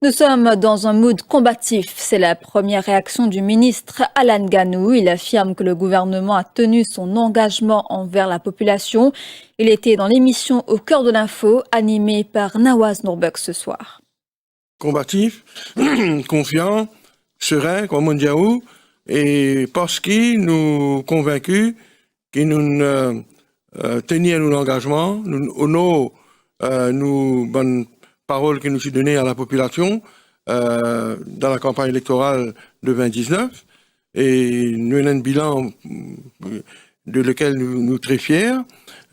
Nous sommes dans un mood combatif. C'est la première réaction du ministre Alan Ganou. Il affirme que le gouvernement a tenu son engagement envers la population. Il était dans l'émission Au cœur de l'info, animée par Nawaz Nourbek ce soir. Combatif, confiant, serein, comme on dit, et parce qu'il nous convaincus que nous tenions nos engagements, nous honorons nos bonnes paroles que nous avons données à la population dans la campagne électorale de 2019, et nous avons un bilan de lequel nous sommes très fiers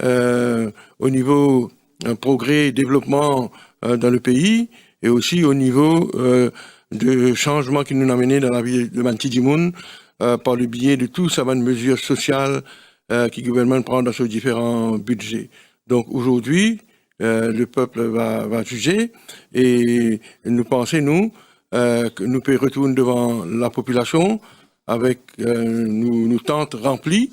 au niveau progrès et développement dans le pays, et aussi au niveau de changements qui nous ont amenés dans la vie de Mantidimoun par le biais de toutes ces mesures sociales que le gouvernement prend dans ses différents budgets. Donc aujourd'hui, le peuple va juger, et nous pensons, nous, que nous pouvons retourner devant la population avec nos tentes remplies,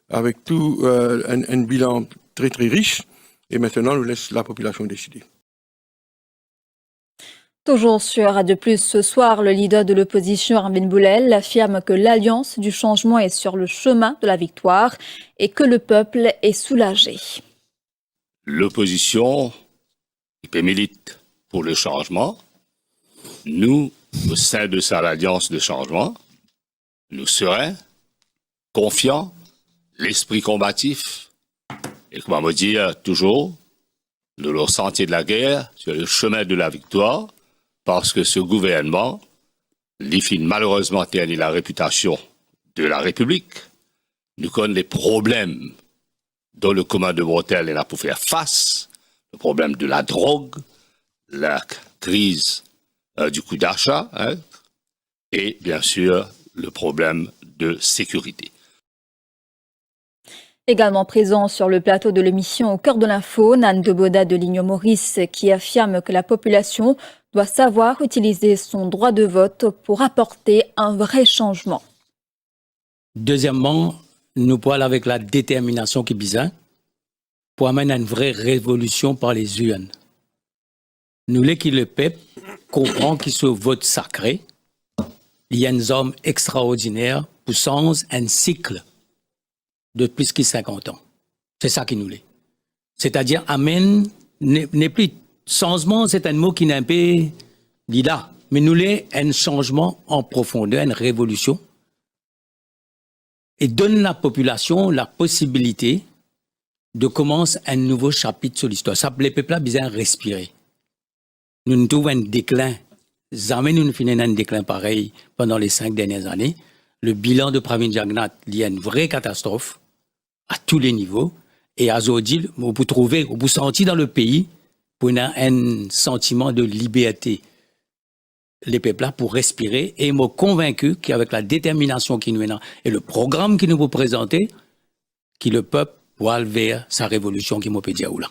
avec tout un bilan très très riche, et maintenant nous laissons la population décider. Toujours sur Radio Plus ce soir, le leader de l'opposition, Armin Boulel, affirme que l'Alliance du changement est sur le chemin de la victoire et que le peuple est soulagé. L'opposition milite pour le changement. Nous, au sein de cette Alliance de changement, nous sereins, confiants, l'esprit combatif, et comment me dire toujours, le sentier de la guerre, sur le chemin de la victoire, parce que ce gouvernement, malheureusement, ternit la réputation de la République. Nous connaissons les problèmes dont le commun de mortel est là pour faire face, le problème de la drogue, la crise du coût d'achat, et bien sûr le problème de sécurité. Également présent sur le plateau de l'émission Au cœur de l'info, Nan Deboda de Ligno Maurice, qui affirme que la population doit savoir utiliser son droit de vote pour apporter un vrai changement. Deuxièmement, nous parlons avec la détermination qui est besoin pour amener une vraie révolution par les urnes. Nous voulons que le peuple comprend qu'il se vote sacré. Il y a un homme extraordinaire pour sens un cycle de plus de 50 ans. C'est ça qu'il nous voulait. C'est-à-dire, Amen n'est plus changement, c'est un mot qui n'est un peu là. Mais nous voulons un changement en profondeur, une révolution, et donne la population la possibilité de commencer un nouveau chapitre sur l'histoire. Ça, les peuples ont besoin de respirer. Nous trouvons un déclin. Jamais nous ne finissons un déclin pareil pendant les 5 dernières années. Le bilan de Pravin Jagnnath, il y a une vraie catastrophe à tous les niveaux. Et à Zodil, vous trouvez, vous sentez dans le pays pour un sentiment de liberté. Les peuples là pour respirer, et me convaincu qu'avec la détermination qui nous est là et le programme qui nous vous présenter, que le peuple va vers sa révolution qui m'a dit là.